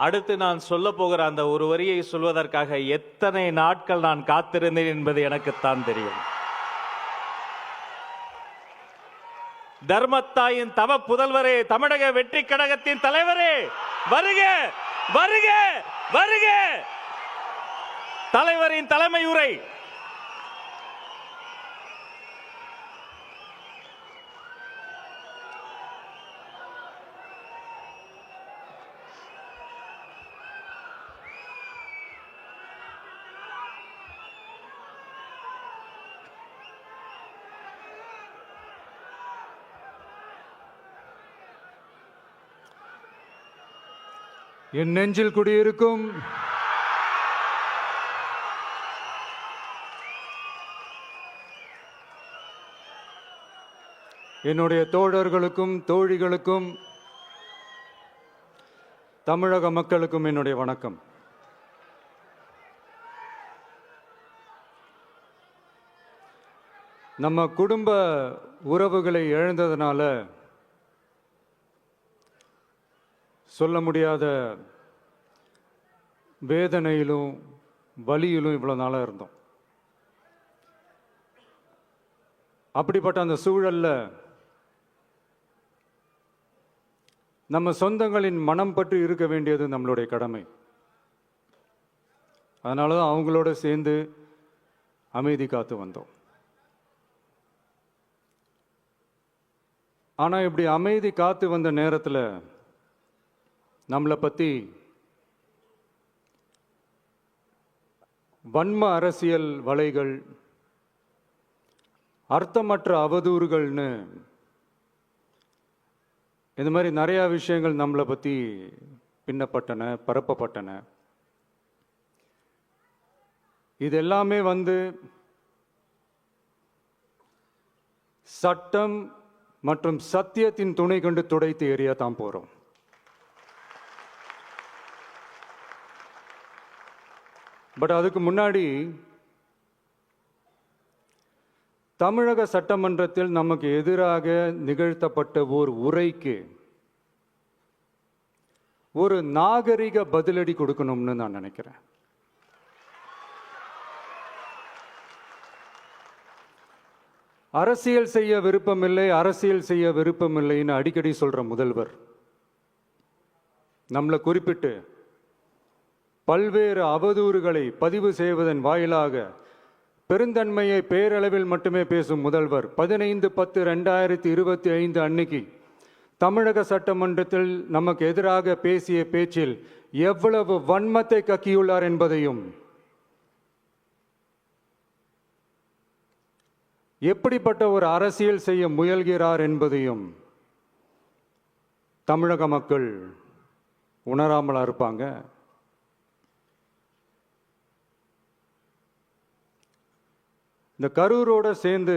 அடுத்து நான் சொல்ல போகிற அந்த ஒரு வரியை சொல்வதற்காக எத்தனை நாட்கள் நான் காத்திருந்தேன் என்பது எனக்குத்தான் தெரியும். தர்மத்தாயின் தவ புதல்வரே, தமிழக வெற்றி கழகத்தின் தலைவரே, வருக வருக வருக. தலைவரின் தலைமை உரை. என் நெஞ்சில் குடியிருக்கும் என்னுடைய தோழர்களுக்கும் தோழிகளுக்கும் தமிழக மக்களுக்கும் என்னுடைய வணக்கம். நம்ம குடும்ப உறவுகளை இழந்ததுனால சொல்ல முடியாத வேதனையிலும் வலியிலும் இவ்வளோ நாளாக இருந்தோம். அப்படிப்பட்ட அந்த சூழல்ல நம்ம சொந்தங்களின் மனம் பற்றி இருக்க வேண்டியது நம்மளுடைய கடமை. அதனால தான் அவங்களோட சேர்ந்து அமைதி காத்து வந்தோம். ஆனால் இப்படி அமைதி காத்து வந்த நேரத்தில் நம்மளை பற்றி வன்ம அரசியல் வலைகள், அர்த்தமற்ற அவதூறுகள்னு இந்த மாதிரி நிறையா விஷயங்கள் நம்மளை பற்றி பின்னப்பட்டன, பரப்பப்பட்டன. இது எல்லாமே சட்டம் மற்றும் சத்தியத்தின் துணை கொண்டு துடைத்து எறிய தான் போகிறோம். பட் அதுக்கு முன்னாடி தமிழக சட்டமன்றத்தில் நமக்கு எதிராக நிகழ்த்தப்பட்ட ஓர் உரைக்கு ஒரு நாகரிக பதிலடி கொடுக்கணும்னு நான் நினைக்கிறேன். அரசியல் செய்ய விருப்பமில்லை, அரசியல் செய்ய விருப்பமில்லைன்னு அடிக்கடி சொல்ற முதல்வர் நம்மளை குறிப்பிட்டு பல்வேறு அவதூறுகளை பதிவு செய்வதன் வாயிலாக பெருந்தன்மையை பேரளவில் மட்டுமே பேசும் முதல்வர் 15/10/2025 அன்னைக்கு தமிழக சட்டமன்றத்தில் நமக்கு எதிராக பேசிய பேச்சில் எவ்வளவு வன்மத்தை கக்கியுள்ளார் என்பதையும், எப்படிப்பட்ட ஒரு அரசியல் செய்ய முயல்கிறார் என்பதையும் தமிழக மக்கள் உணராமலா இருப்பாங்க. இந்த கரூரோடு சேர்ந்து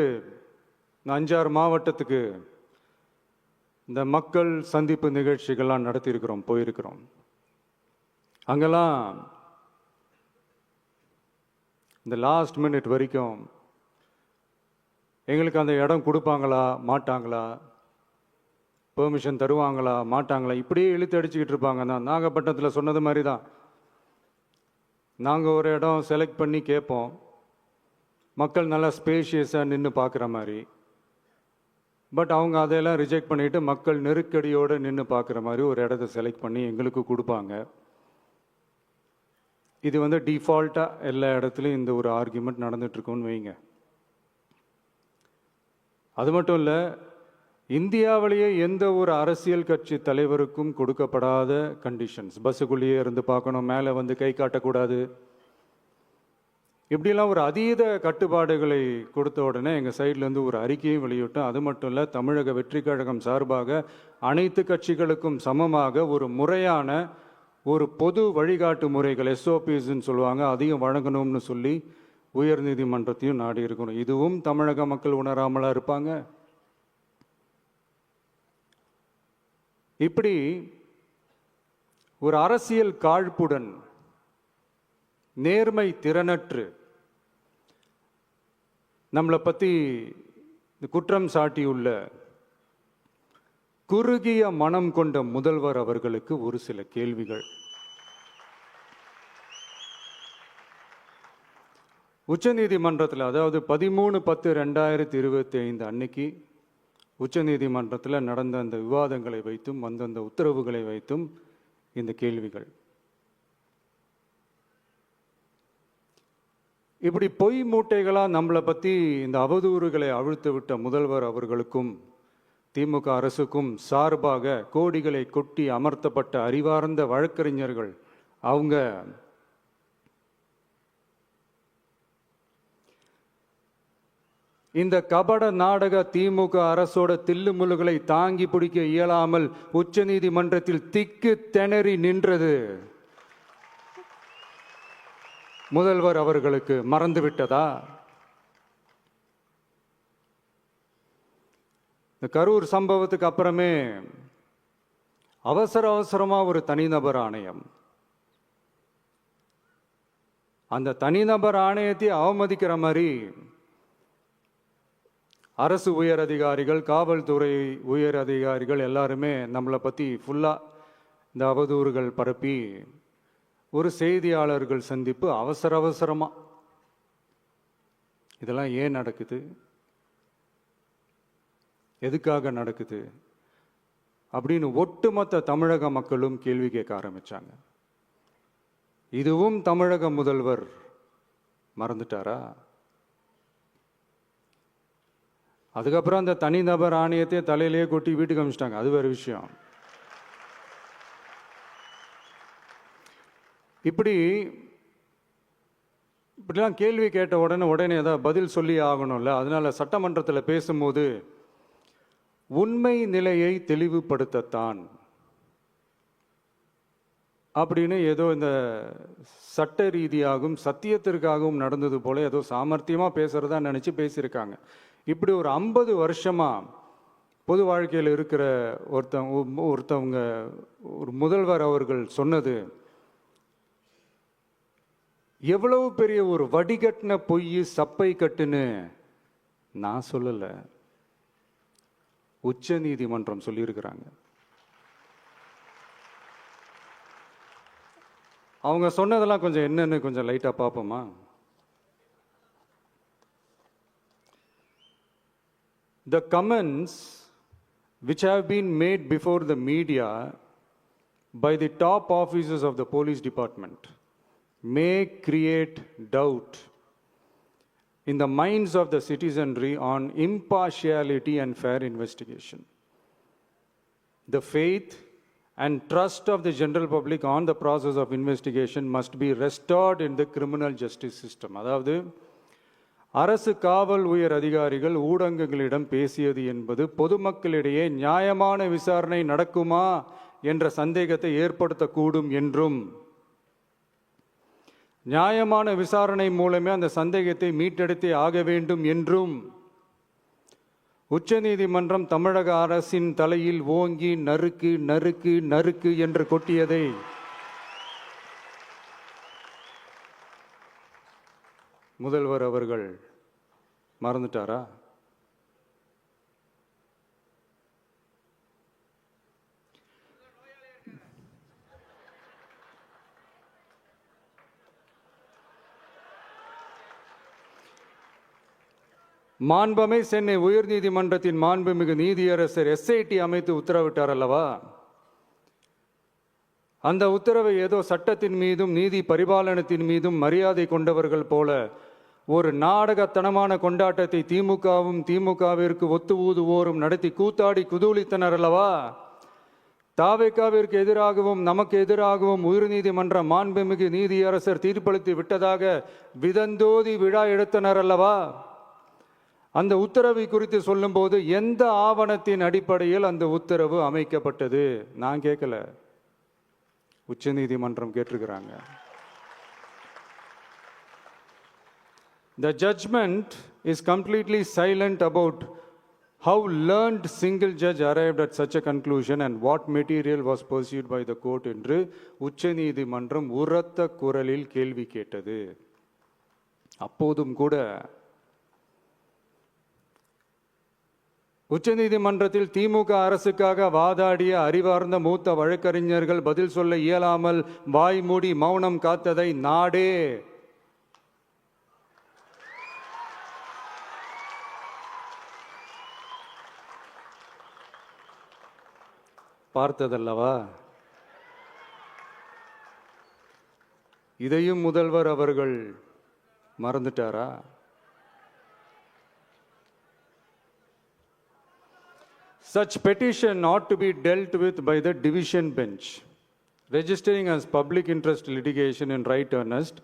5-6 மாவட்டத்துக்கு இந்த மக்கள் சந்திப்பு நிகழ்ச்சிகள்லாம் நடத்தியிருக்கிறோம், போயிருக்கிறோம். அங்கெல்லாம் இந்த லாஸ்ட் மினிட் வரைக்கும் எங்களுக்கு அந்த இடம் கொடுப்பாங்களா மாட்டாங்களா, பெர்மிஷன் தருவாங்களா மாட்டாங்களா, இப்படியே இழுத்து அடிச்சுக்கிட்டு இருப்பாங்க. தான் நாகப்பட்டினத்தில் சொன்னது மாதிரி தான். நாங்கள் ஒரு இடம் செலக்ட் பண்ணி கேட்போம், மக்கள் நல்லா ஸ்பேஷியஸாக நின்று பார்க்குற மாதிரி. பட் அவங்க அதையெல்லாம் ரிஜெக்ட் பண்ணிவிட்டு மக்கள் நெருக்கடியோடு நின்று பார்க்குற மாதிரி ஒரு இடத்த செலக்ட் பண்ணி எங்களுக்கு கொடுப்பாங்க. இது டிஃபால்ட்டாக எல்லா இடத்துலையும் இந்த ஒரு ஆர்கியூமெண்ட் நடந்துட்டுருக்குன்னு வைங்க. அது மட்டும் இல்லை, இந்தியாவிலேயே எந்த ஒரு அரசியல் கட்சி தலைவருக்கும் கொடுக்கப்படாத கண்டிஷன்ஸ். பஸ்ஸுக்குள்ளேயே இருந்து பார்க்கணும், மேலே கை காட்டக்கூடாது, இப்படிலாம் ஒரு அதீத கட்டுப்பாடுகளை கொடுத்த உடனே எங்கள் சைட்லேருந்து ஒரு அறிக்கையும் வெளியிட்டோம். அது மட்டும் இல்லை, தமிழக வெற்றி கழகம் சார்பாக அனைத்து கட்சிகளுக்கும் சமமாக ஒரு முறையான ஒரு பொது வழிகாட்டு முறைகள், SOPஸ்ன்னு சொல்லுவாங்க, அதையும் வழங்கணும்னு சொல்லி உயர் நீதிமன்றத்தையும் நாடி இருக்கணும். இதுவும் தமிழக மக்கள் உணராமலா இருப்பாங்க. இப்படி ஒரு அரசியல் காழ்ப்புடன், நேர்மை திறனற்று நம்மளை பற்றி குற்றம் சாட்டியுள்ள குறுகிய மனம் கொண்ட முதல்வர் அவர்களுக்கு ஒரு சில கேள்விகள். உச்சநீதிமன்றத்தில், அதாவது 13/10/2025 அன்னைக்கு உச்சநீதிமன்றத்தில் நடந்த அந்த விவாதங்களை வைத்தும் அந்தந்த உத்தரவுகளை வைத்தும் இந்த கேள்விகள். இப்படி பொய் மூட்டைகளா நம்மளை பற்றி இந்த அவதூறுகளை அவிழ்த்து விட்ட முதல்வர் அவர்களுக்கும் திமுக அரசுக்கும் சார்பாக கோடிகளை கொட்டி அமர்த்தப்பட்ட அறிவார்ந்த வழக்கறிஞர்கள் அவங்க இந்த கபட நாடக திமுக அரசோட தில்லுமுல்லுகளை தாங்கி பிடிக்க இயலாமல் உச்ச நீதிமன்றத்தில் திக்கு திணறி நின்றது முதல்வர் அவர்களுக்கு மறந்துவிட்டதா? இந்த கரூர் சம்பவத்துக்கு அப்புறமே அவசரமா ஒரு தனிநபர் ஆணையம், அந்த தனிநபர் ஆணையத்தை அவமதிக்கிற மாதிரி அரசு உயர் அதிகாரிகள், காவல்துறை உயர் அதிகாரிகள் எல்லாருமே நம்மளை பற்றி ஃபுல்லாக இந்த அவதூறுகள் பரப்பி ஒரு செய்தியாளர்கள் சந்திப்பு அவசரமாக. இதெல்லாம் ஏன் நடக்குது? எதுக்காக நடக்குது அப்படின்னு ஒட்டுமொத்த தமிழக மக்களும் கேள்வி கேட்க ஆரம்பிச்சாங்க. இதுவும் தமிழக முதல்வர் மறந்துட்டாரா? அதுக்கப்புறம் அந்த தனிநபர் ஆணையத்தை தலையிலேயே கொட்டி வீட்டுக்கு அனுப்பிச்சிட்டாங்க. அது வேறு விஷயம். இப்படிலாம் கேள்வி கேட்ட உடனே ஏதாவது பதில் சொல்லி ஆகணும்ல. அதனால சட்டமன்றத்தில் பேசும்போது உண்மை நிலையை தெளிவுபடுத்தத்தான் அப்படின்னு ஏதோ இந்த சட்ட ரீதியாகவும் சத்தியத்திற்காகவும் நடந்தது போல ஏதோ சாமர்த்தியமாக பேசுறதா நினச்சி பேசியிருக்காங்க. இப்படி ஒரு 50 வருஷமா பொது வாழ்க்கையில் இருக்கிற ஒருத்தவங்க ஒரு முதல்வர் அவர்கள் சொன்னது எவ்வளவு பெரிய ஒரு வடிகட்டின பொய், சப்பை கட்டுன்னு நான் சொல்லலை, உச்ச நீதிமன்றம் சொல்லியிருக்கிறாங்க. அவங்க சொன்னதெல்லாம் கொஞ்சம் என்னன்னு கொஞ்சம் லைட்டா பார்ப்போமா? The comments which have been made before the media by the top officers of the police department may create doubt in the minds of the citizenry on impartiality and fair investigation. The faith and trust of the general public on the process of investigation must be restored in the criminal justice system. அதாவது அரசு காவல் உயர் அதிகாரிகள் ஊடகங்களிடம் பேசியது என்பது பொதுமக்களிடையே நியாயமான விசாரணை நடக்குமா என்ற சந்தேகத்தை ஏற்படுத்தக்கூடும் என்றும், நியாயமான விசாரணை மூலமே அந்த சந்தேகத்தை மீட்டெடுத்தே ஆக வேண்டும் என்றும் உச்சநீதிமன்றம் தமிழக அரசின் தலையில் ஓங்கி நறுக்கு நறுக்கு நறுக்கு என்று கொட்டியதை முதல்வர் அவர்கள் மறந்துட்டாரா? மாண்பமை சென்னை உயர்நீதிமன்றத்தின் மாண்புமிகு நீதியரசர் SIT அமைத்து உத்தரவிட்டார் அல்லவா? அந்த உத்தரவை ஏதோ சட்டத்தின் மீதும் நீதி பரிபாலனத்தின் மீதும் மரியாதை கொண்டவர்கள் போல ஒரு நாடகத்தனமான கொண்டாட்டத்தை திமுகவும் திமுகவிற்கு ஒத்து ஊதுவோரும் நடத்தி கூத்தாடி குதூளித்தனர் அல்லவா? தாவேகாவிற்கு எதிராகவும் நமக்கு எதிராகவும் உயர்நீதிமன்ற மாண்புமிகு நீதியரசர் தீர்ப்பளித்து விட்டதாக விதந்தோதி விழா எடுத்தனர் அல்லவா? அந்த உத்தரவை குறித்து சொல்லும்போது எந்த ஆவணத்தின் அடிப்படையில் அந்த உத்தரவு அமைக்கப்பட்டது? நான் கேட்கல, உச்ச நீதிமன்றம் கேட்டிருக்கிறாங்க. The judgment is completely silent about how learned single judge arrived at such a conclusion and what material was pursued by the court என்று உச்ச நீதிமன்றம் உரத்த குரலில் கேள்வி கேட்டது. அப்போதும் கூட உச்சநீதிமன்றத்தில் திமுக அரசுக்காக வாதாடிய அறிவார்ந்த மூத்த வழக்கறிஞர்கள் பதில் சொல்ல இயலாமல் வாய் மூடி மௌனம் காத்ததை நாடே பார்த்ததல்லவா? இதையும் முதல்வர் அவர்கள் மறந்துட்டாரா? Such petition ought to be dealt with by the division bench, registering as public interest litigation in right earnest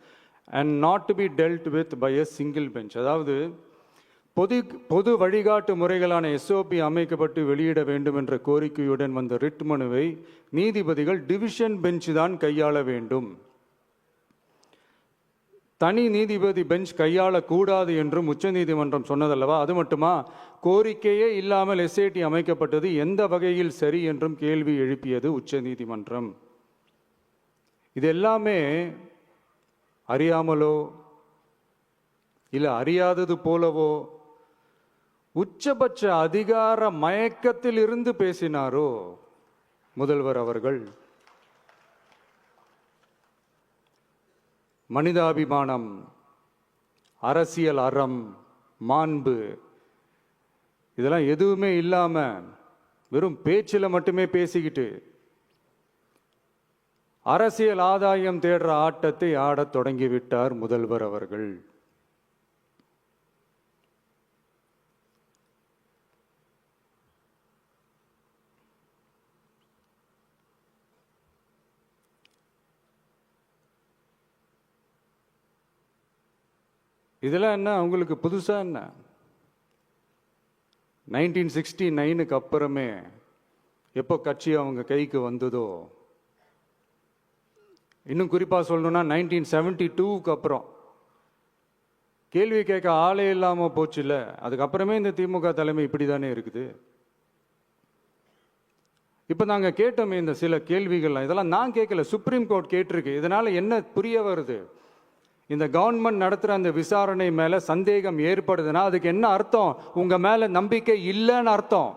and not to be dealt with by a single bench. அதாவது பொது வழிகாட்டு முறைகளான எஸ்ஓபி அமைக்கப்பட்டு வெளியிட வேண்டும் என்ற கோரிக்கையுடன் வந்த ரிட் மனுவை நீதிபதிகள் டிவிஷன் பெஞ்ச் தான் கையாள வேண்டும், தனி நீதிபதி பெஞ்ச் கையாளக்கூடாது என்றும் உச்சநீதிமன்றம் சொன்னதல்லவா? அது மட்டுமா, கோரிக்கையே இல்லாமல் எஸ்ஐடி அமைக்கப்பட்டது எந்த வகையில் சரி என்றும் கேள்வி எழுப்பியது உச்சநீதிமன்றம். இது எல்லாமே அறியாமலோ இல்லை அறியாதது போலவோ உச்சபட்ச அதிகார மயக்கத்தில் இருந்து பேசினாரோ முதல்வர் அவர்கள்? மனிதாபிமானம், அரசியல் அறம், மாண்பு இதெல்லாம் எதுவுமே இல்லாம வெறும் பேச்சில் மட்டுமே பேசிக்கிட்டு அரசியல் ஆதாயம் தேடுற ஆட்டத்தை ஆடத் தொடங்கிவிட்டார் முதல்வர் அவர்கள். இதெல்லாம் என்ன அவங்களுக்கு புதுசா? என்ன 1969க்கு அப்புறமே எப்போ கட்சி அவங்க கைக்கு வந்ததோ, இன்னும் குறிப்பா சொல்லணும்னா 1972க்கு அப்புறம் கேள்வி கேட்க ஆளே இல்லாம போச்சு இல்ல, அதுக்கப்புறமே இந்த திமுக தலைமை இப்படி தானே இருக்குது. இப்ப நாங்க கேட்டோமே இந்த சில கேள்விகள்லாம், இதெல்லாம் நான் கேட்கல, சுப்ரீம் கோர்ட் கேட்டிருக்கு. இதனால என்ன புரிய வருது? இந்த கவர்மெண்ட் நடத்துற அந்த விசாரணை மேல சந்தேகம் ஏற்படுதுன்னா அதுக்கு என்ன அர்த்தம்? உங்க மேல நம்பிக்கை இல்லைன்னு அர்த்தம்.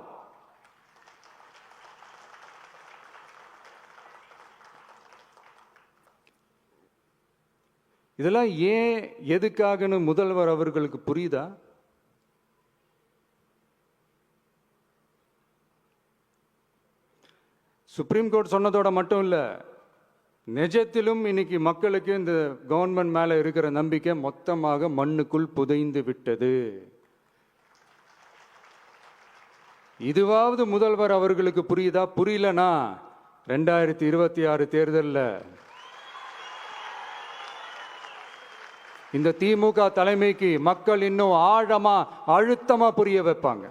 இதெல்லாம் ஏன் எதுக்காகன்னு முதல்வர் அவர்களுக்கு புரியுதா? சுப்ரீம் கோர்ட் சொன்னதோட மட்டும் இல்ல, நிஜத்திலும் இன்னைக்கு மக்களுக்கு இந்த கவர்மெண்ட் மேல இருக்கிற நம்பிக்கை மொத்தமாக மண்ணுக்குள் புதைந்து விட்டது. இதுவாவது முதல்வர் அவர்களுக்கு புரியுதா? புரியலனா 2026 தேர்தலில் இந்த திமுக தலைமைக்கு மக்கள் இன்னும் ஆழமா அழுத்தமா புரிய வைப்பாங்க.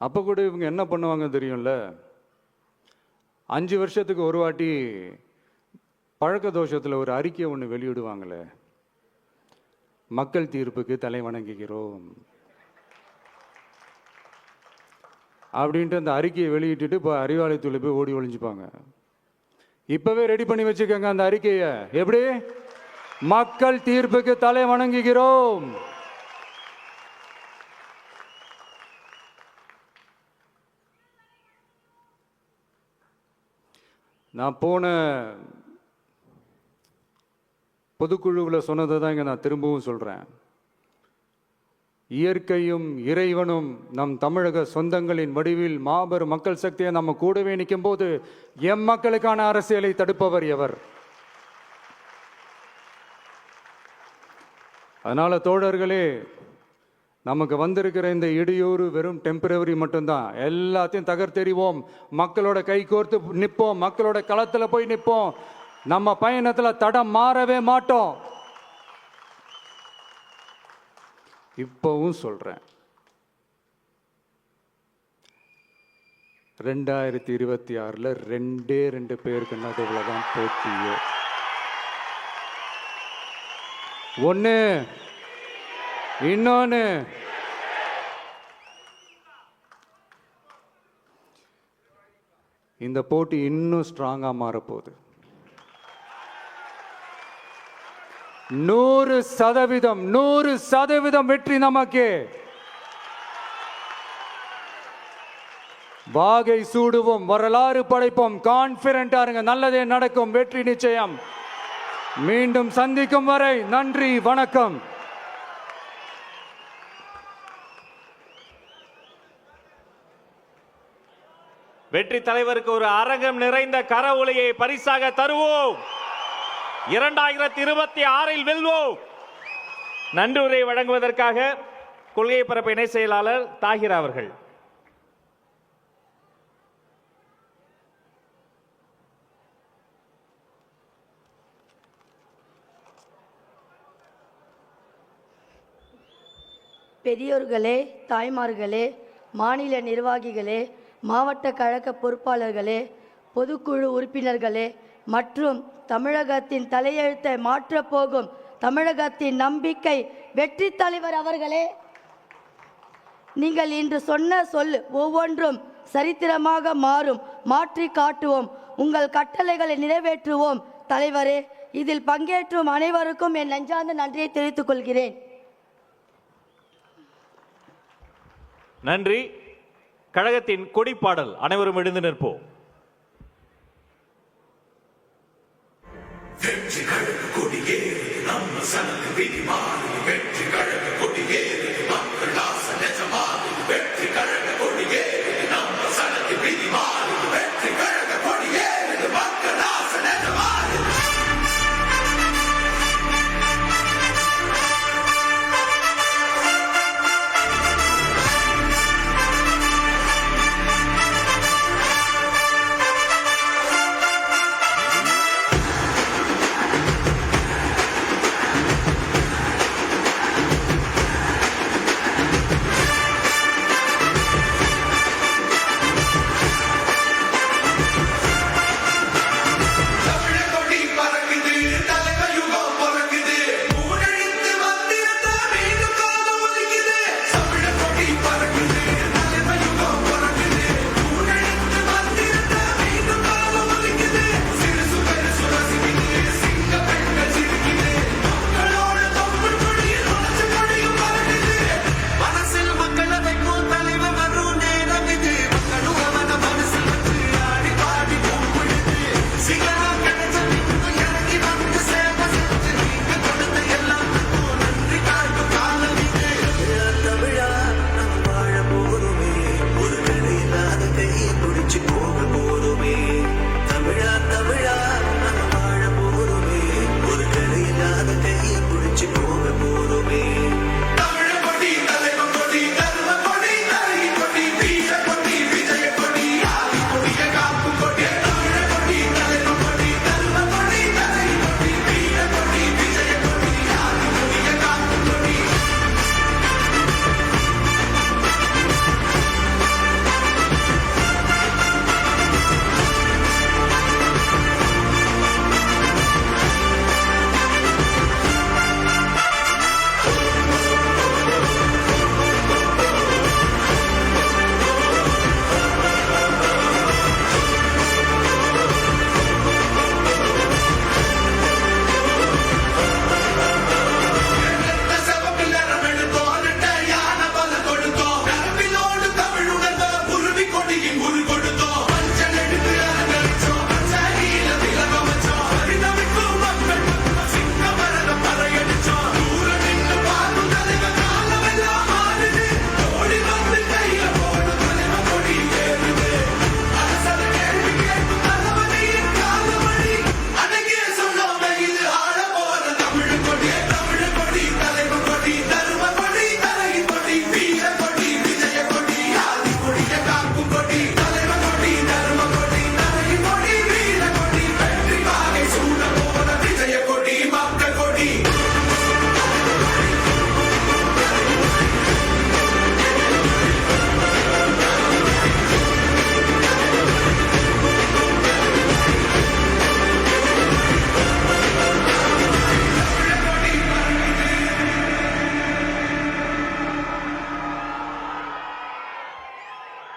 அப்ப கூட இவங்க என்ன பண்ணுவாங்க தெரியும்ல, 5 வருஷத்துக்கு ஒரு வாட்டி பழக்க தோஷத்தில் ஒரு அறிக்கை ஒன்று வெளியிடுவாங்களே, மக்கள் தீர்ப்புக்கு தலை வணங்குகிறோம் அப்படின்ட்டு அந்த அறிக்கையை வெளியிட்டுட்டு இப்போ அறிவாலயத்துல போய் ஓடி ஒளிஞ்சுப்பாங்க. இப்பவே ரெடி பண்ணி வச்சுக்கோங்க அந்த அறிக்கையை. எப்படி? மக்கள் தீர்ப்புக்கு தலை வணங்குகிறோம். நான் போன பொதுக்குழுவில் சொன்னதை தான் இங்கே நான் திரும்பவும் சொல்கிறேன். இயற்கையும் இறைவனும் நம் தமிழக சொந்தங்களின் வடிவில் மாபெரும் மக்கள் சக்தியை நம்ம கூடவே நிற்கும் போது எம் மக்களுக்கான அரசியலை தடுப்பவர் எவர்? அதனால தோழர்களே, நமக்கு வந்திருக்கிற இந்த இடையூறு வெறும் டெம்பரவரி மட்டும்தான். எல்லாத்தையும் தகர்த்தெறிவோம், மக்களோட கை கோர்த்து நிற்போம், மக்களோட களத்தில் போய் நிற்போம். நம்ம பயணத்தில் தடம் மாறவே மாட்டோம். இப்பவும் சொல்றேன், 2026ல் 2 பேருக்கு நடுவில் தான் போட்டியே. ஒன்று, இன்னொன்னு இந்த போட்டி இன்னும் ஸ்ட்ராங்கா மாறப்போகுது. 100% வெற்றி நமக்கு. வாகை சூடுவோம், வரலாறு படைப்போம், கான்பிடென்டா இருங்க, நல்லதே நடக்கும், வெற்றி நிச்சயம். மீண்டும் சந்திக்கும் வரை நன்றி, வணக்கம். வெற்றி தலைவருக்கு ஒரு அரங்கம் நிறைந்த கரவொலியை பரிசாக தருவோம். 2026 வெல்வோம். நன்றியுரை வழங்குவதற்காக கொள்கை பரப்பு இணை செயலாளர் தாகிரா அவர்கள். பெரியோர்களே, தாய்மார்களே, மாநில நிர்வாகிகளே, மாவட்ட கழக பொறுப்பாளர்களே, பொதுக்குழு உறுப்பினர்களே மற்றும் தமிழகத்தின் தலையெழுத்தை மாற்றப் போகும் தமிழகத்தின் நம்பிக்கை வெற்றி தலைவர் அவர்களே, நீங்கள் இன்று சொன்ன சொல் ஒவ்வொன்றும் சரித்திரமாக மாறும். மாற்றி காட்டுவோம். உங்கள் கட்டளைகளை நிறைவேற்றுவோம். தலைவரே, இதில் பங்கேற்றும் அனைவருக்கும் என் நெஞ்சார்ந்த நன்றியை தெரிவித்துக் கொள்கிறேன். நன்றி. கழகத்தின் கொடிப்பாடல் அனைவரும் எழுந்து நிற்போம். வெற்றி கழக கொடியே நம்ம சனது விதிமாறு, வெற்றி கழக கொடியே மக்கள் ஆசை நிஜமாறு, வெற்றி கழக கொடியே நம்ம சனது விதிமாறு, வெற்றி கழக கொடியே மக்கள் ஆசை நிஜமாறு.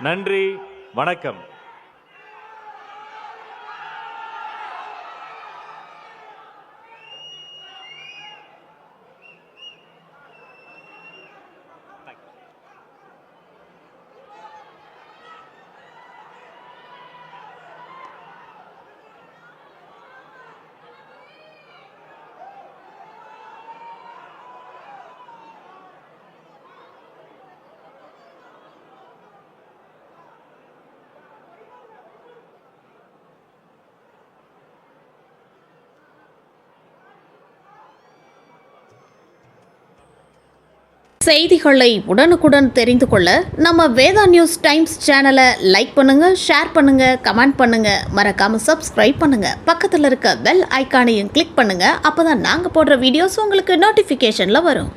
நன்றி, வணக்கம். செய்திகளை உடனுக்குடன் தெரிந்து கொள்ள நம்ம வேதா நியூஸ் டைம்ஸ் சேனலை லைக் பண்ணுங்க, ஷேர் பண்ணுங்க, கமெண்ட் பண்ணுங்க, மறக்காம சப்ஸ்கிரைப் பண்ணுங்க. பக்கத்தில் இருக்க பெல் ஐகானையும் கிளிக் பண்ணுங்க. அப்பதான் நாங்க போடுற வீடியோஸ் உங்களுக்கு நோட்டிபிகேஷன்ல வரும்.